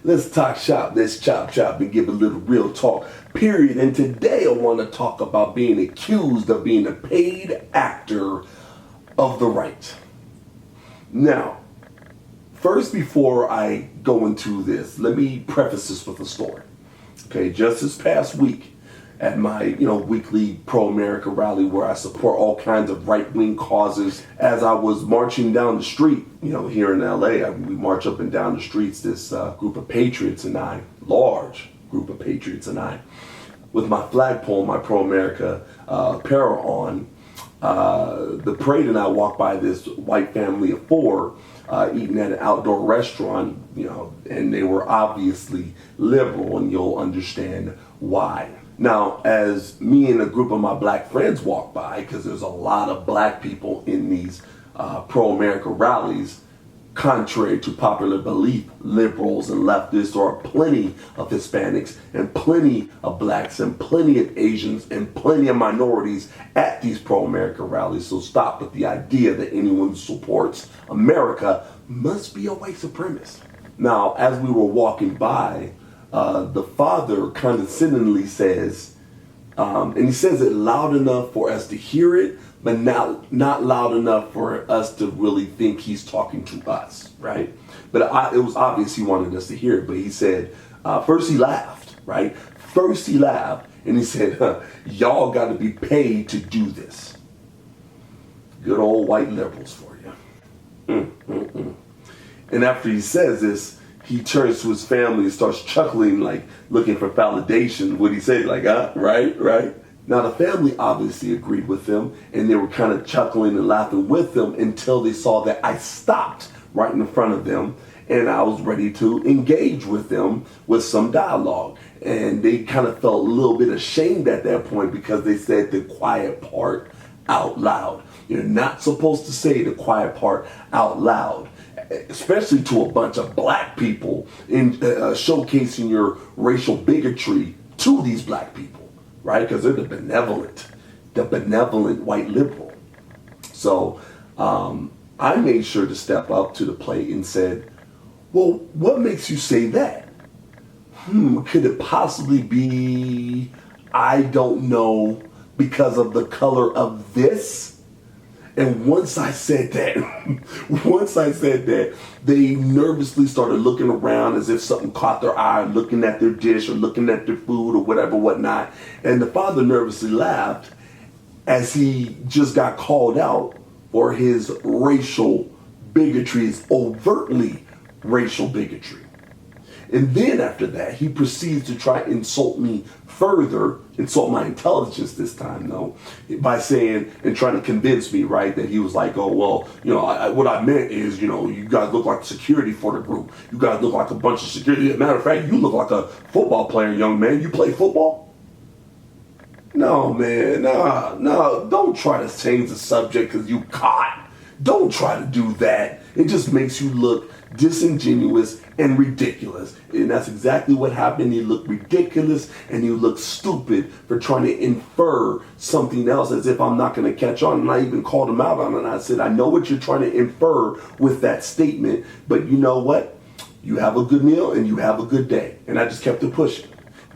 Let's talk shop, let's chop chop and give a little real talk, period. And today I want to talk about being accused of being a paid actor of the right. Now, first, before I go into this, let me preface this with a story. Okay, just this past week at my, weekly pro-America rally where I support all kinds of right-wing causes, as I was marching down the street, here in LA, we march up and down the streets, this group of patriots and I, large group of patriots and I, with my flagpole, my pro-America apparel on, the parade and I walked by this white family of four eating at an outdoor restaurant, and they were obviously liberal, and you'll understand why. Now, as me and a group of my black friends walk by, because there's a lot of black people in these pro-America rallies, contrary to popular belief, liberals and leftists, there are plenty of Hispanics and plenty of blacks and plenty of Asians and plenty of minorities at these pro-America rallies. So stop with the idea that anyone who supports America must be a white supremacist. Now, as we were walking by, the father condescendingly says, and he says it loud enough for us to hear it, but not loud enough for us to really think he's talking to us, right? But it was obvious he wanted us to hear it. But he said, first he laughed, right? First he laughed, and he said, y'all got to be paid to do this. Good old white liberals for you. And after he says this, he turns to his family and starts chuckling, like looking for validation. What he said, like, right? Now the family obviously agreed with him, and they were kind of chuckling and laughing with him until they saw that I stopped right in front of them, and I was ready to engage with them with some dialogue. And they kind of felt a little bit ashamed at that point because they said the quiet part out loud. You're not supposed to say the quiet part out loud, especially to a bunch of black people, in showcasing your racial bigotry to these black people, right? Because they're the benevolent white liberal. So I made sure to step up to the plate and said, well, what makes you say that? Could it possibly be, I don't know, because of the color of this? And once I said that, they nervously started looking around as if something caught their eye, looking at their dish or looking at their food or whatnot. And the father nervously laughed as he just got called out for his racial bigotry, his overtly racial bigotry. And then after that, he proceeds to try to insult me further, insult my intelligence this time, though, by saying and trying to convince me, right, that he was like, oh, well, what I meant is, you guys look like security for the group. You guys look like a bunch of security. As a matter of fact, you look like a football player, young man. You play football? No, man, no, don't try to change the subject because you caught. Don't try to do that. It just makes you look disingenuous and ridiculous. And that's exactly what happened. He looked ridiculous and he looked stupid for trying to infer something else as if I'm not going to catch on. And I even called him out on it. And I said, I know what you're trying to infer with that statement, but you know what? You have a good meal and you have a good day. And I just kept it pushing.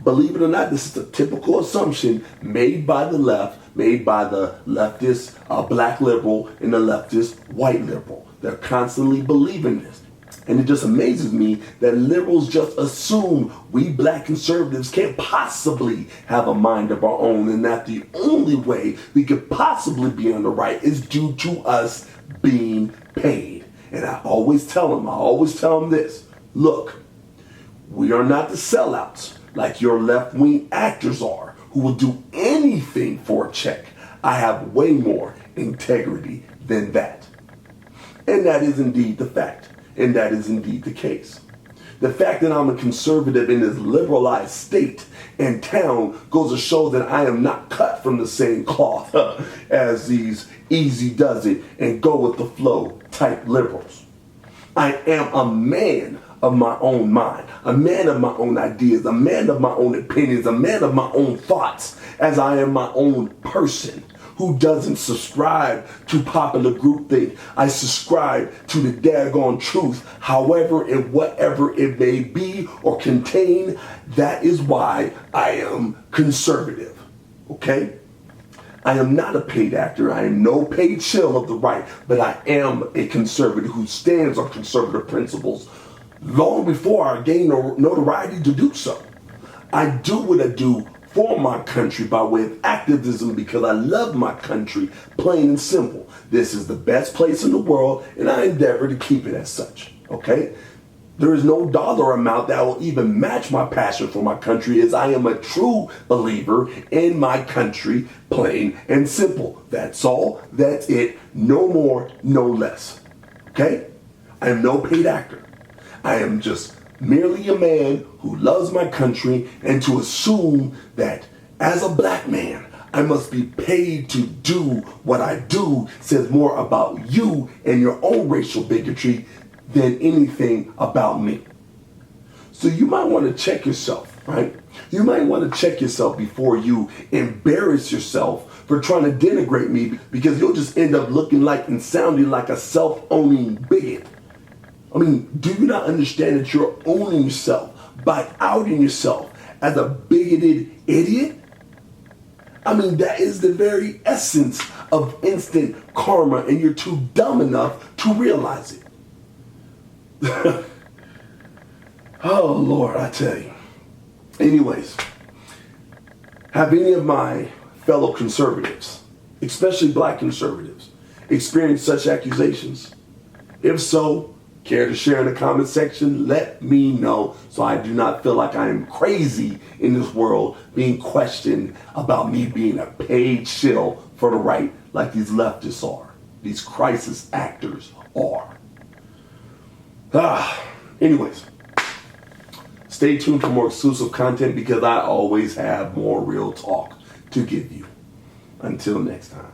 Believe it or not, this is a typical assumption made by the left, made by the leftist black liberal and the leftist white liberal. They're constantly believing this. And it just amazes me that liberals just assume we black conservatives can't possibly have a mind of our own, and that the only way we could possibly be on the right is due to us being paid. And I always tell them this, look, we are not the sellouts like your left-wing actors are, who will do anything for a check. I have way more integrity than that. And that is indeed the fact. And that is indeed the case. The fact that I'm a conservative in this liberalized state and town goes to show that I am not cut from the same cloth as these easy does it and go with the flow type liberals. I am a man of my own mind, a man of my own ideas, a man of my own opinions, a man of my own thoughts, as I am my own person who doesn't subscribe to popular groupthink. I subscribe to the daggone truth, however and whatever it may be or contain. That is why I am conservative. Okay? I am not a paid actor. I am no paid shill of the right, but I am a conservative who stands on conservative principles long before I gain notoriety to do so. I do what I do for my country by way of activism because I love my country, plain and simple. This is the best place in the world, and I endeavor to keep it as such, okay? There is no dollar amount that will even match my passion for my country, as I am a true believer in my country, plain and simple. That's all. That's it. No more, no less. Okay? I am no paid actor. I am just merely a man who loves my country, and to assume that as a black man, I must be paid to do what I do says more about you and your own racial bigotry than anything about me. So you might want to check yourself, right? You might want to check yourself before you embarrass yourself for trying to denigrate me, because you'll just end up looking like and sounding like a self-owning bigot. I mean, do you not understand that you're owning yourself by outing yourself as a bigoted idiot? I mean, that is the very essence of instant karma, and you're too dumb enough to realize it. Oh, Lord, I tell you. Anyways, have any of my fellow conservatives, especially black conservatives, experienced such accusations? If so, care to share in the comment section? Let me know, so I do not feel like I am crazy in this world being questioned about me being a paid shill for the right like these leftists are, these crisis actors are. Anyways, stay tuned for more exclusive content, because I always have more real talk to give you. Until next time.